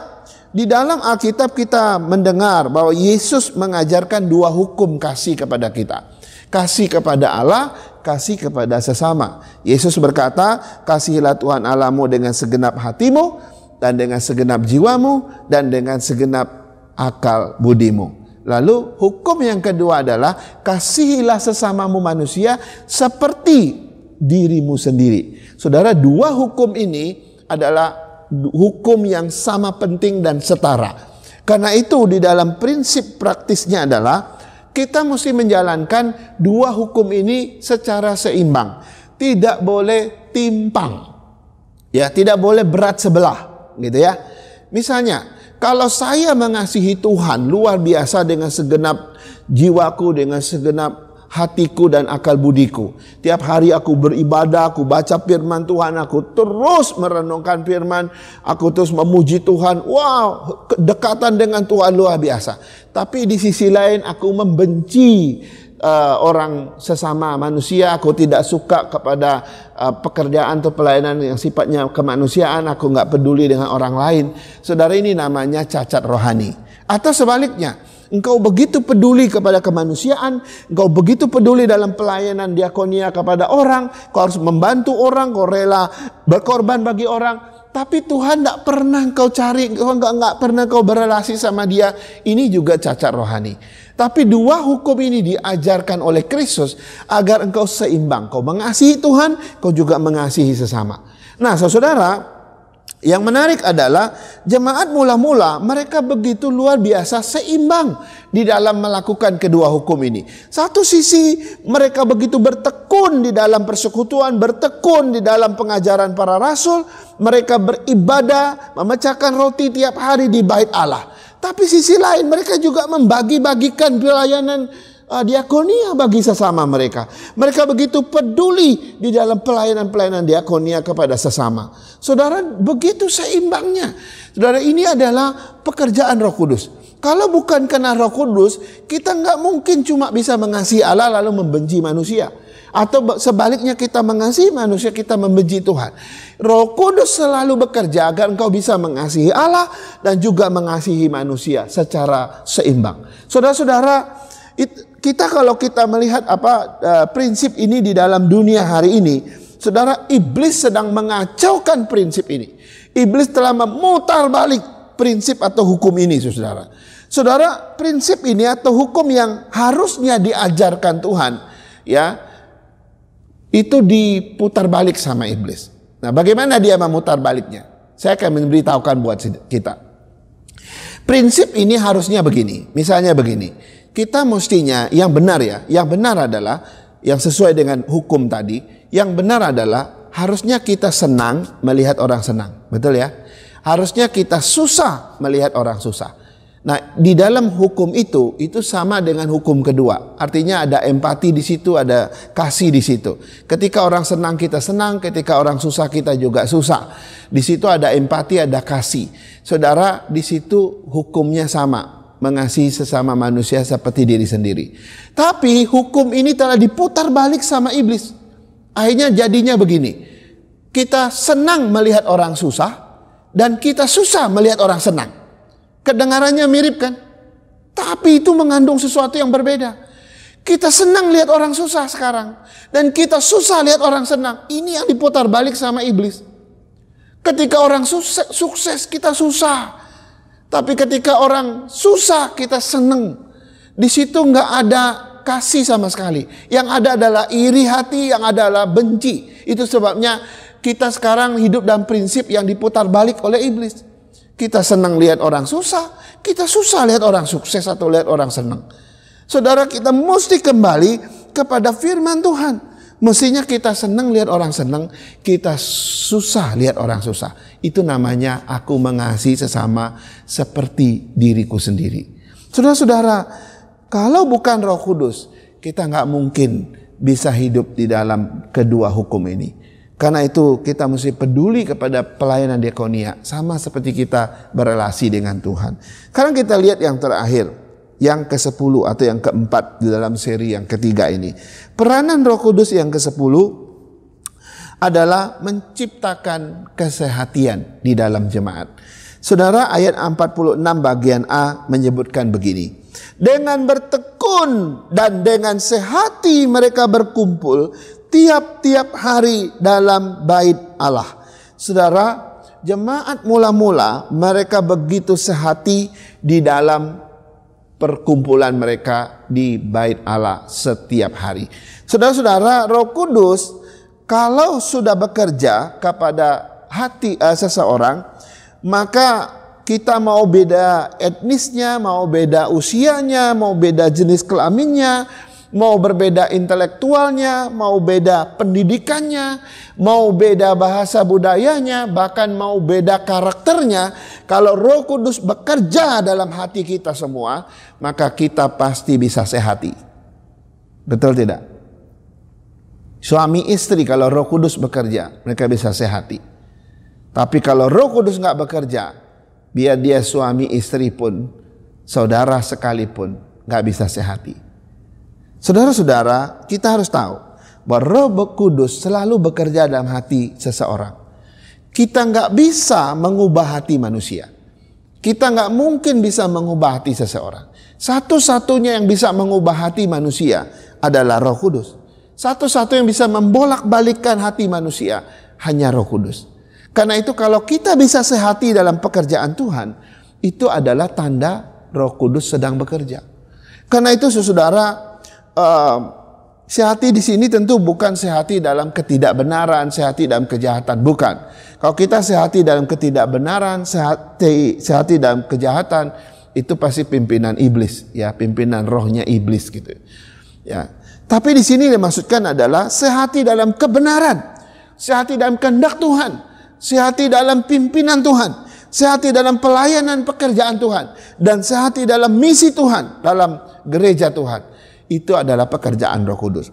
di dalam Alkitab kita mendengar bahwa Yesus mengajarkan dua hukum kasih kepada kita. Kasih kepada Allah, kasih kepada sesama. Yesus berkata, kasihilah Tuhan Allahmu dengan segenap hatimu, dan dengan segenap jiwamu, dan dengan segenap akal budimu. Lalu hukum yang kedua adalah kasihilah sesamamu manusia seperti dirimu sendiri. Saudara, dua hukum ini adalah hukum yang sama penting dan setara. Karena itu di dalam prinsip praktisnya adalah kita mesti menjalankan dua hukum ini secara seimbang. Tidak boleh timpang. Ya, tidak boleh berat sebelah, gitu ya. Misalnya, kalau saya mengasihi Tuhan luar biasa dengan segenap jiwaku, dengan segenap hatiku dan akal budiku. Tiap hari aku beribadah, aku baca firman Tuhan, aku terus merenungkan firman, aku terus memuji Tuhan. Wow, kedekatan dengan Tuhan luar biasa. Tapi di sisi lain aku membenci orang sesama manusia, aku tidak suka kepada pekerjaan atau pelayanan yang sifatnya kemanusiaan, aku nggak peduli dengan orang lain. Saudara, ini namanya cacat rohani. Atau sebaliknya, engkau begitu peduli kepada kemanusiaan, engkau begitu peduli dalam pelayanan diakonia kepada orang, kau harus membantu orang, kau rela berkorban bagi orang, tapi Tuhan tidak pernah engkau cari, enggak pernah kau berelasi sama dia. Ini juga cacat rohani. Tapi dua hukum ini diajarkan oleh Kristus agar engkau seimbang. Kau mengasihi Tuhan, kau juga mengasihi sesama. Nah, saudara, yang menarik adalah jemaat mula-mula mereka begitu luar biasa seimbang di dalam melakukan kedua hukum ini. Satu sisi mereka begitu bertekun di dalam persekutuan, bertekun di dalam pengajaran para rasul, mereka beribadah, memecahkan roti tiap hari di bait Allah. Tapi sisi lain mereka juga membagi-bagikan pelayanan diakonia bagi sesama mereka. Mereka begitu peduli di dalam pelayanan-pelayanan diakonia kepada sesama. Saudara, begitu seimbangnya. Saudara, ini adalah pekerjaan Roh Kudus. Kalau bukan karena Roh Kudus, kita nggak mungkin cuma bisa mengasihi Allah lalu membenci manusia. Atau sebaliknya, kita mengasihi manusia, kita membenci Tuhan. Roh Kudus selalu bekerja agar engkau bisa mengasihi Allah dan juga mengasihi manusia secara seimbang. Saudara-saudara, kita kalau kita melihat prinsip ini di dalam dunia hari ini, saudara, iblis sedang mengacaukan prinsip ini. Iblis telah memutar balik prinsip atau hukum ini, saudara. Saudara, prinsip ini atau hukum yang harusnya diajarkan Tuhan, ya, itu diputar balik sama iblis. Nah, bagaimana dia memutar baliknya? Saya akan memberitahukan buat kita. Prinsip ini harusnya begini. Misalnya begini. Kita mestinya yang benar ya. Yang benar adalah yang sesuai dengan hukum tadi. Yang benar adalah harusnya kita senang melihat orang senang. Betul ya? Harusnya kita susah melihat orang susah. Nah, di dalam hukum itu sama dengan hukum kedua. Artinya ada empati di situ, ada kasih di situ. Ketika orang senang kita senang, ketika orang susah kita juga susah. Di situ ada empati, ada kasih. Saudara, di situ hukumnya sama, mengasihi sesama manusia seperti diri sendiri. Tapi hukum ini telah diputar balik sama iblis. Akhirnya jadinya begini. Kita senang melihat orang susah dan kita susah melihat orang senang. Kedengarannya mirip kan? Tapi itu mengandung sesuatu yang berbeda. Kita senang lihat orang susah sekarang. Dan kita susah lihat orang senang. Ini yang diputar balik sama iblis. Ketika orang sukses kita susah. Tapi ketika orang susah kita senang. Di situ nggak ada kasih sama sekali. Yang ada adalah iri hati, yang ada adalah benci. Itu sebabnya kita sekarang hidup dalam prinsip yang diputar balik oleh iblis. Kita senang lihat orang susah, kita susah lihat orang sukses atau lihat orang senang. Saudara, kita mesti kembali kepada firman Tuhan. Mestinya kita senang lihat orang senang, kita susah lihat orang susah. Itu namanya aku mengasihi sesama seperti diriku sendiri. Saudara-saudara, kalau bukan Roh Kudus, kita nggak mungkin bisa hidup di dalam kedua hukum ini. Karena itu kita mesti peduli kepada pelayanan diakonia. Sama seperti kita berelasi dengan Tuhan. Sekarang kita lihat yang terakhir. Yang ke-10 atau yang ke-4 di dalam seri yang ketiga ini. Peranan Roh Kudus yang ke-10 adalah menciptakan kesehatian di dalam jemaat. Saudara, ayat 46 bagian A menyebutkan begini. Dengan bertekun dan dengan sehati mereka berkumpul tiap-tiap hari dalam bait Allah. Saudara, jemaat mula-mula mereka begitu sehati di dalam perkumpulan mereka di bait Allah setiap hari. Saudara-saudara, Roh Kudus kalau sudah bekerja kepada hati seseorang, maka kita mau beda etnisnya, mau beda usianya, mau beda jenis kelaminnya, mau berbeda intelektualnya, mau beda pendidikannya, mau beda bahasa budayanya, bahkan mau beda karakternya. Kalau Roh Kudus bekerja dalam hati kita semua, maka kita pasti bisa sehati. Betul tidak? Suami istri kalau Roh Kudus bekerja, mereka bisa sehati. Tapi kalau Roh Kudus nggak bekerja, biar dia suami istri pun, saudara sekalipun, nggak bisa sehati. Saudara-saudara, kita harus tahu bahwa Roh Kudus selalu bekerja dalam hati seseorang. Kita nggak bisa mengubah hati manusia. Kita nggak mungkin bisa mengubah hati seseorang. Satu-satunya yang bisa mengubah hati manusia adalah Roh Kudus. Satu-satu yang bisa membolak-balikkan hati manusia hanya Roh Kudus. Karena itu kalau kita bisa sehati dalam pekerjaan Tuhan, itu adalah tanda Roh Kudus sedang bekerja. Karena itu saudara, sehati di sini tentu bukan sehati dalam ketidakbenaran, sehati dalam kejahatan, bukan. Kalau kita sehati dalam ketidakbenaran, sehati dalam kejahatan, itu pasti pimpinan iblis, ya, pimpinan rohnya iblis gitu. Ya. Tapi di sini dimaksudkan adalah sehati dalam kebenaran, sehati dalam kehendak Tuhan, sehati dalam pimpinan Tuhan, sehati dalam pelayanan pekerjaan Tuhan, dan sehati dalam misi Tuhan, dalam gereja Tuhan. Itu adalah pekerjaan Roh Kudus.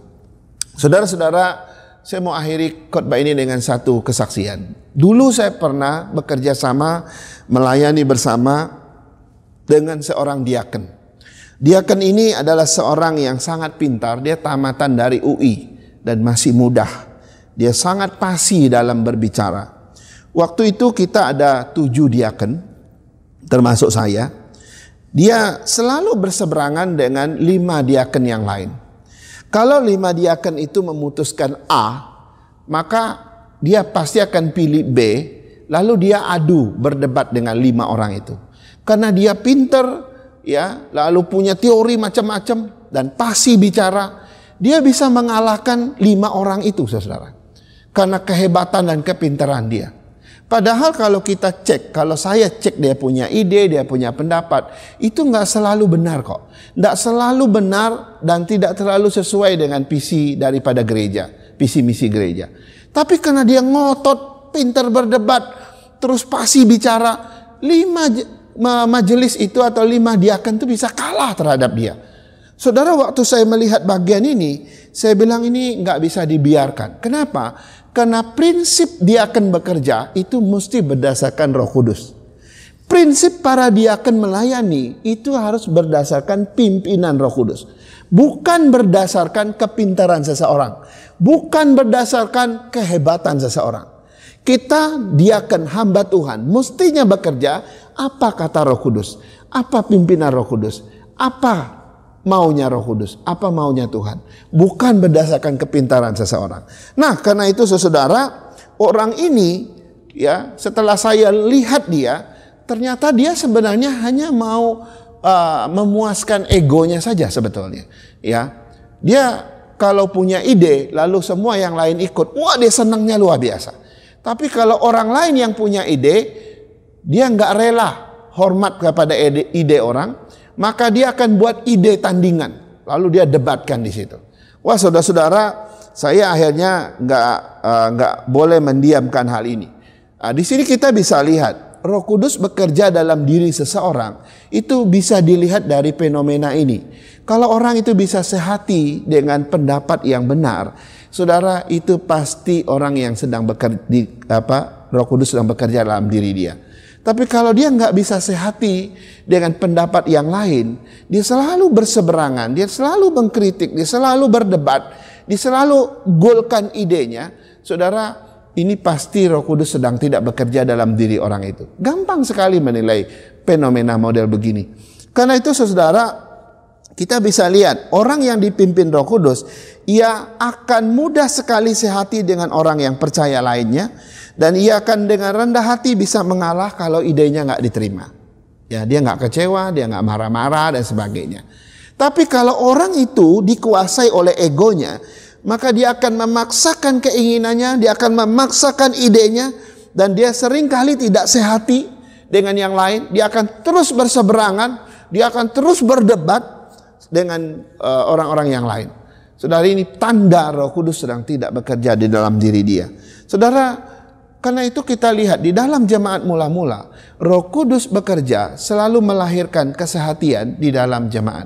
Saudara-saudara, saya mau akhiri khotbah ini dengan satu kesaksian. Dulu saya pernah bekerja sama, melayani bersama dengan seorang diaken. Diaken ini adalah seorang yang sangat pintar. Dia tamatan dari UI dan masih muda. Dia sangat fasih dalam berbicara. Waktu itu kita ada 7 diaken, termasuk saya. Dia selalu berseberangan dengan 5 diaken yang lain. Kalau 5 diaken itu memutuskan A, maka dia pasti akan pilih B, lalu dia adu berdebat dengan 5 orang itu. Karena dia pinter, ya, lalu punya teori macam-macam dan fasih bicara, dia bisa mengalahkan 5 orang itu, saudara. Karena kehebatan dan kepintaran dia. Padahal kalau kita cek, kalau saya cek dia punya ide, dia punya pendapat, itu nggak selalu benar kok. Nggak selalu benar dan tidak terlalu sesuai dengan visi daripada gereja, visi misi gereja. Tapi karena dia ngotot, pintar berdebat, terus pasti bicara, 5 majelis itu atau 5 diaken itu bisa kalah terhadap dia. Saudara, waktu saya melihat bagian ini, saya bilang ini nggak bisa dibiarkan. Kenapa? Karena prinsip diaken bekerja itu mesti berdasarkan Roh Kudus. Prinsip para diaken melayani itu harus berdasarkan pimpinan Roh Kudus. Bukan berdasarkan kepintaran seseorang. Bukan berdasarkan kehebatan seseorang. Kita diaken hamba Tuhan mestinya bekerja apa kata Roh Kudus. Apa pimpinan Roh Kudus. Apa maunya Roh Kudus, apa maunya Tuhan, bukan berdasarkan kepintaran seseorang. Nah, karena itu saudara, orang ini ya, setelah saya lihat dia, ternyata dia sebenarnya hanya mau memuaskan egonya saja sebetulnya. Ya, dia kalau punya ide, lalu semua yang lain ikut, wah dia senangnya luar biasa. Tapi kalau orang lain yang punya ide, dia nggak rela hormat kepada ide orang, maka dia akan buat ide tandingan, lalu dia debatkan di situ. Wah, saudara-saudara, saya akhirnya nggak boleh mendiamkan hal ini. Nah, di sini kita bisa lihat Roh Kudus bekerja dalam diri seseorang, itu bisa dilihat dari fenomena ini. Kalau orang itu bisa sehati dengan pendapat yang benar, saudara, itu pasti orang yang sedang Roh Kudus sedang bekerja dalam diri dia. Tapi kalau dia nggak bisa sehati dengan pendapat yang lain, dia selalu berseberangan, dia selalu mengkritik, dia selalu berdebat, dia selalu golkan idenya, saudara, ini pasti Roh Kudus sedang tidak bekerja dalam diri orang itu. Gampang sekali menilai fenomena model begini. Karena itu saudara, kita bisa lihat orang yang dipimpin Roh Kudus, ia akan mudah sekali sehati dengan orang yang percaya lainnya. Dan ia akan dengan rendah hati bisa mengalah kalau idenya nggak diterima. Ya, dia nggak kecewa, dia nggak marah-marah dan sebagainya. Tapi kalau orang itu dikuasai oleh egonya, maka dia akan memaksakan keinginannya, dia akan memaksakan idenya, dan dia seringkali tidak sehati dengan yang lain. Dia akan terus berseberangan, dia akan terus berdebat dengan orang-orang yang lain. Saudara, ini tanda Roh Kudus sedang tidak bekerja di dalam diri dia. Saudara, karena itu kita lihat di dalam jemaat mula-mula, Roh Kudus bekerja selalu melahirkan kesehatian di dalam jemaat.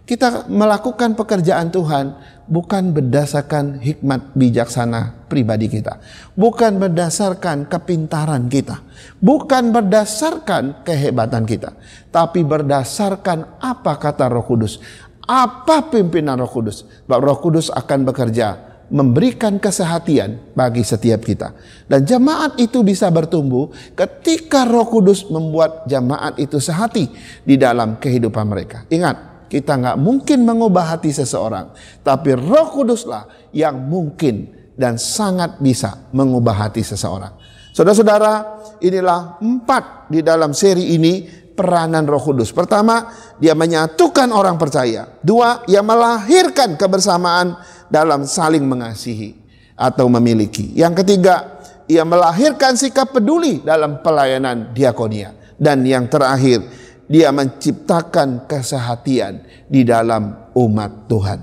Kita melakukan pekerjaan Tuhan bukan berdasarkan hikmat bijaksana pribadi kita, bukan berdasarkan kepintaran kita, bukan berdasarkan kehebatan kita, tapi berdasarkan apa kata Roh Kudus, apa pimpinan Roh Kudus. Sebab Roh Kudus akan bekerja memberikan kesehatian bagi setiap kita. Dan jemaat itu bisa bertumbuh ketika Roh Kudus membuat jemaat itu sehati di dalam kehidupan mereka. Ingat, kita nggak mungkin mengubah hati seseorang, tapi Roh Kuduslah yang mungkin dan sangat bisa mengubah hati seseorang. Saudara-saudara, inilah 4 di dalam seri ini peranan Roh Kudus. Pertama, dia menyatukan orang percaya. 2, ia melahirkan kebersamaan dalam saling mengasihi atau memiliki. Yang ketiga, ia melahirkan sikap peduli dalam pelayanan diakonia. Dan yang terakhir, dia menciptakan kesehatian di dalam umat Tuhan.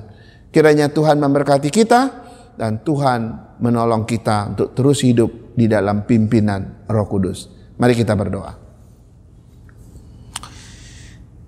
Kiranya Tuhan memberkati kita dan Tuhan menolong kita untuk terus hidup di dalam pimpinan Roh Kudus. Mari kita berdoa.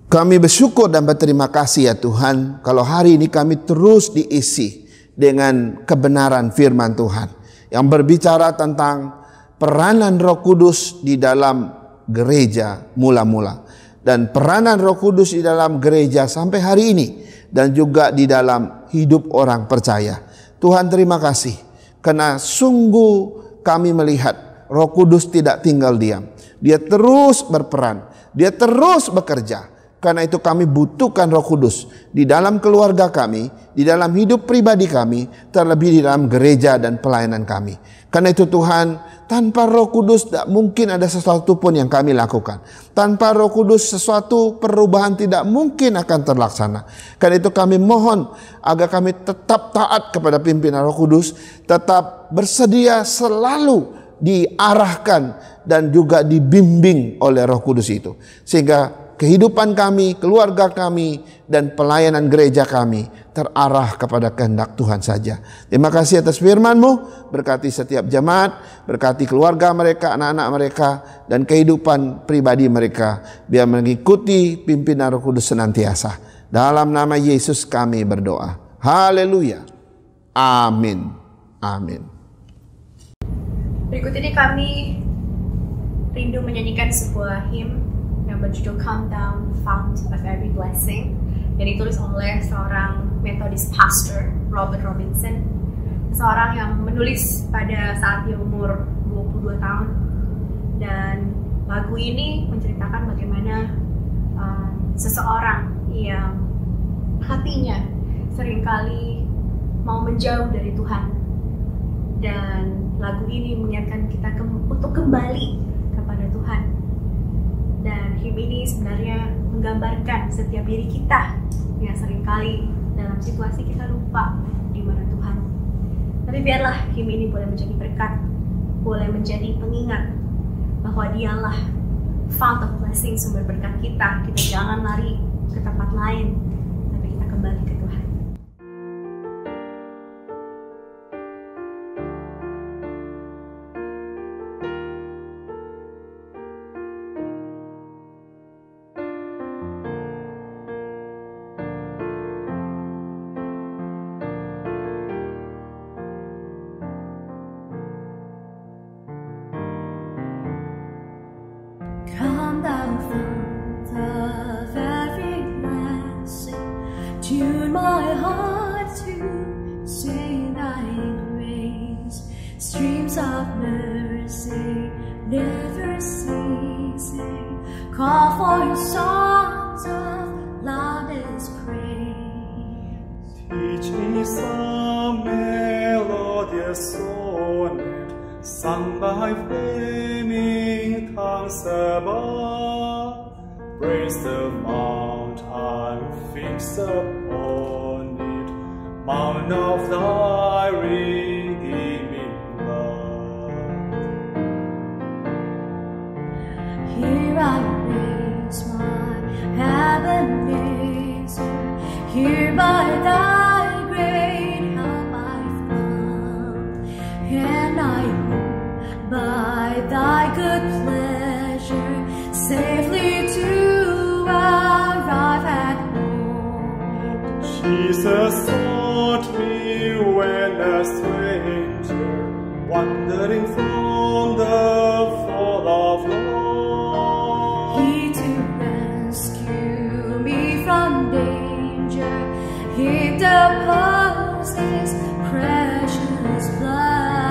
Kami bersyukur dan berterima kasih ya Tuhan, kalau hari ini kami terus diisi dengan kebenaran firman Tuhan yang berbicara tentang peranan Roh Kudus di dalam gereja mula-mula dan peranan Roh Kudus di dalam gereja sampai hari ini dan juga di dalam hidup orang percaya. Tuhan, terima kasih karena sungguh kami melihat Roh Kudus tidak tinggal diam. Dia terus berperan, dia terus bekerja. Karena itu kami butuhkan Roh Kudus di dalam keluarga kami, di dalam hidup pribadi kami, terlebih di dalam gereja dan pelayanan kami. Karena itu Tuhan, tanpa Roh Kudus tidak mungkin ada sesuatu pun yang kami lakukan. Tanpa Roh Kudus sesuatu perubahan tidak mungkin akan terlaksana. Karena itu kami mohon agar kami tetap taat kepada pimpinan Roh Kudus, tetap bersedia selalu diarahkan dan juga dibimbing oleh Roh Kudus itu. Sehingga kehidupan kami, keluarga kami, dan pelayanan gereja kami terarah kepada kehendak Tuhan saja. Terima kasih atas firman-Mu, berkati setiap jemaat, berkati keluarga mereka, anak-anak mereka, dan kehidupan pribadi mereka, biar mengikuti pimpinan Roh Kudus senantiasa. Dalam nama Yesus kami berdoa. Haleluya. Amin. Amin. Berikut ini kami rindu menyanyikan sebuah hymn yang berjudul Come Down, Fount of Every Blessing, yang ditulis oleh seorang Methodist pastor, Robert Robinson, seorang yang menulis pada saat dia umur 22 tahun. Dan lagu ini menceritakan bagaimana seseorang yang hatinya seringkali mau menjauh dari Tuhan, dan lagu ini mengingatkan kita untuk kembali kepada Tuhan. Dan hymn ini sebenarnya menggambarkan setiap diri kita yang seringkali dalam situasi kita lupa di mana Tuhan. Tapi biarlah hymn ini boleh menjadi berkat, boleh menjadi pengingat bahwa Dialah fount of blessing, sumber berkat kita. Kita jangan lari ke tempat lain, tapi kita kembali ke Tuhan. Come thou fount of every blessing, tune my heart to sing thy grace. Streams of mercy never ceasing, call for songs of loudest praise. Teach me some melodious sonnet, sung by flaming tongues above. Praise the mount and fix upon it, mount of thy redeeming love. Here I raise my Ebenezer, here by thy great help I've come, and I hope by thy good pleasure safely to arrive at home. Jesus sought me when a stranger, wandering from the fold of law. He to rescue me from danger, he deposed his precious blood.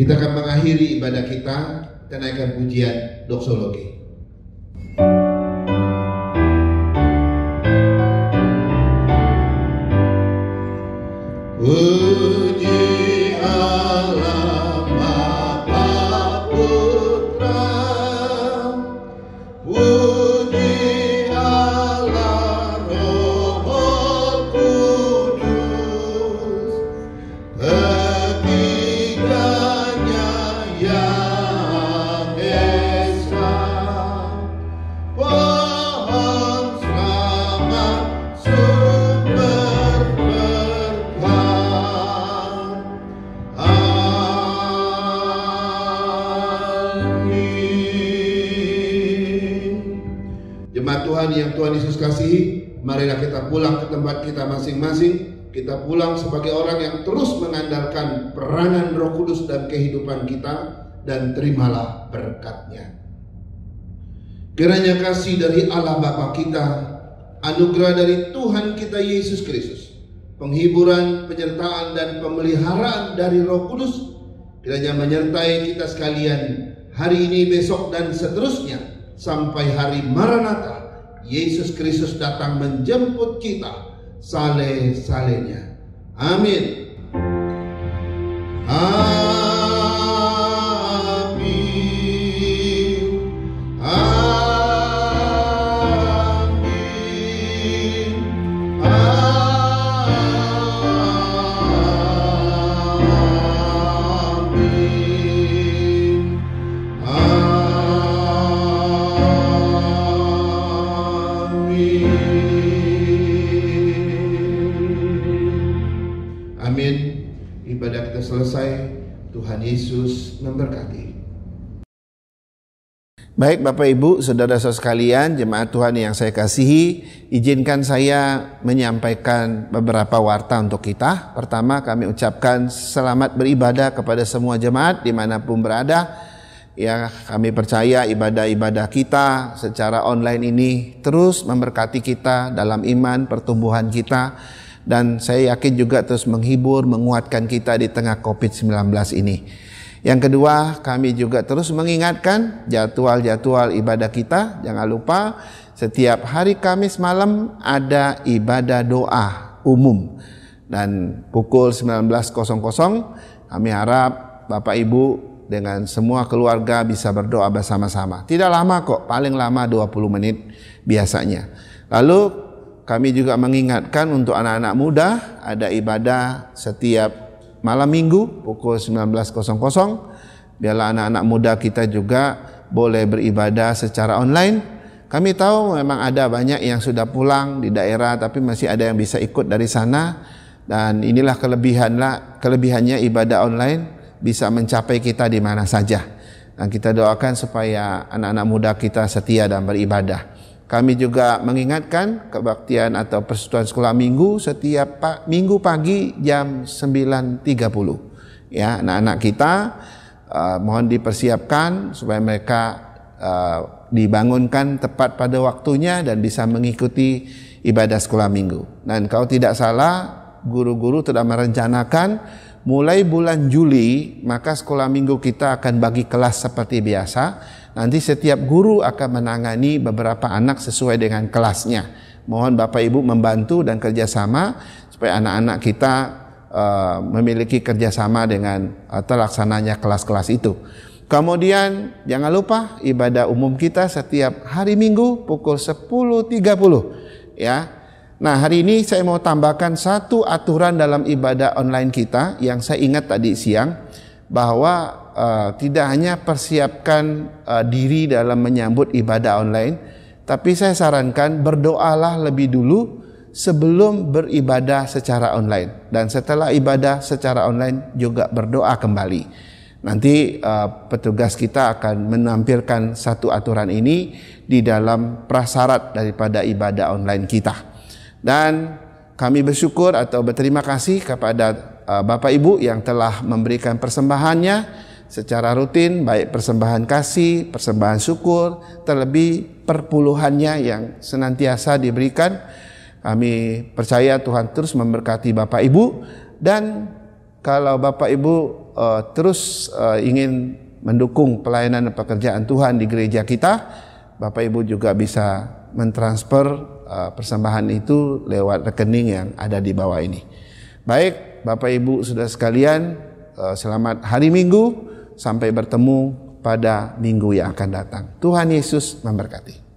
Kita akan mengakhiri ibadah kita kenaikan pujian doksologi. Puji Allah Roh Kudus, ketiganya yang esa, pohon selamat sumber berkah. Jemaat Tuhan yang Tuhan Yesus kasihi, marilah kita pulang ke tempat kita masing-masing. Kita pulang sebagai orang yang terus mengandalkan peranan Roh Kudus dan kehidupan kita, dan terimalah berkat-Nya. Kiranya kasih dari Allah Bapa kita, anugerah dari Tuhan kita Yesus Kristus, penghiburan, penyertaan, dan pemeliharaan dari Roh Kudus kiranya menyertai kita sekalian hari ini, besok, dan seterusnya sampai hari Maranatha, Yesus Kristus datang menjemput kita saleh-salehnya. Amin. Amin. Amin. Amin. Ibadah kita selesai. Tuhan Yesus memberkati. Baik Bapak Ibu, saudara-saudara sekalian, jemaat Tuhan yang saya kasihi, izinkan saya menyampaikan beberapa warta untuk kita. Pertama, kami ucapkan selamat beribadah kepada semua jemaat dimanapun berada. Ya, kami percaya ibadah-ibadah kita secara online ini terus memberkati kita dalam iman, pertumbuhan kita, dan saya yakin juga terus menghibur, menguatkan kita di tengah COVID-19 ini. Yang kedua, kami juga terus mengingatkan jadwal-jadwal ibadah kita. Jangan lupa setiap hari Kamis malam ada ibadah doa umum, dan pukul 19.00 kami harap Bapak Ibu dengan semua keluarga bisa berdoa bersama-sama. Tidak lama kok, paling lama 20 menit biasanya. Lalu kami juga mengingatkan untuk anak-anak muda, ada ibadah setiap malam minggu pukul 19.00. Biarlah anak-anak muda kita juga boleh beribadah secara online. Kami tahu memang ada banyak yang sudah pulang di daerah, tapi masih ada yang bisa ikut dari sana. Dan inilah kelebihannya ibadah online, bisa mencapai kita di mana saja. Dan kita doakan supaya anak-anak muda kita setia dan beribadah. Kami juga mengingatkan kebaktian atau persekutuan sekolah minggu setiap minggu pagi jam 9.30. Ya, anak-anak kita mohon dipersiapkan supaya mereka dibangunkan tepat pada waktunya dan bisa mengikuti ibadah sekolah minggu. Dan kalau tidak salah, guru-guru telah merencanakan mulai bulan Juli, maka sekolah minggu kita akan bagi kelas seperti biasa. Nanti setiap guru akan menangani beberapa anak sesuai dengan kelasnya. Mohon Bapak Ibu membantu dan kerjasama supaya anak-anak kita memiliki kerjasama dengan terlaksananya kelas-kelas itu. Kemudian jangan lupa ibadah umum kita setiap hari Minggu pukul 10.30 ya. Nah, hari ini saya mau tambahkan satu aturan dalam ibadah online kita yang saya ingat tadi siang, bahwa tidak hanya persiapkan diri dalam menyambut ibadah online, tapi saya sarankan berdoalah lebih dulu sebelum beribadah secara online, dan setelah ibadah secara online juga berdoa kembali. Nanti petugas kita akan menampilkan satu aturan ini di dalam prasyarat daripada ibadah online kita. Dan kami bersyukur atau berterima kasih kepada Bapak Ibu yang telah memberikan persembahannya secara rutin, baik persembahan kasih, persembahan syukur, terlebih perpuluhannya yang senantiasa diberikan. Kami percaya Tuhan terus memberkati Bapak Ibu, dan kalau Bapak Ibu terus ingin mendukung pelayanan dan pekerjaan Tuhan di gereja kita, Bapak Ibu juga bisa mentransfer persembahan itu lewat rekening yang ada di bawah ini. Baik, Bapak Ibu saudara sekalian, selamat hari Minggu, sampai bertemu pada minggu yang akan datang. Tuhan Yesus memberkati.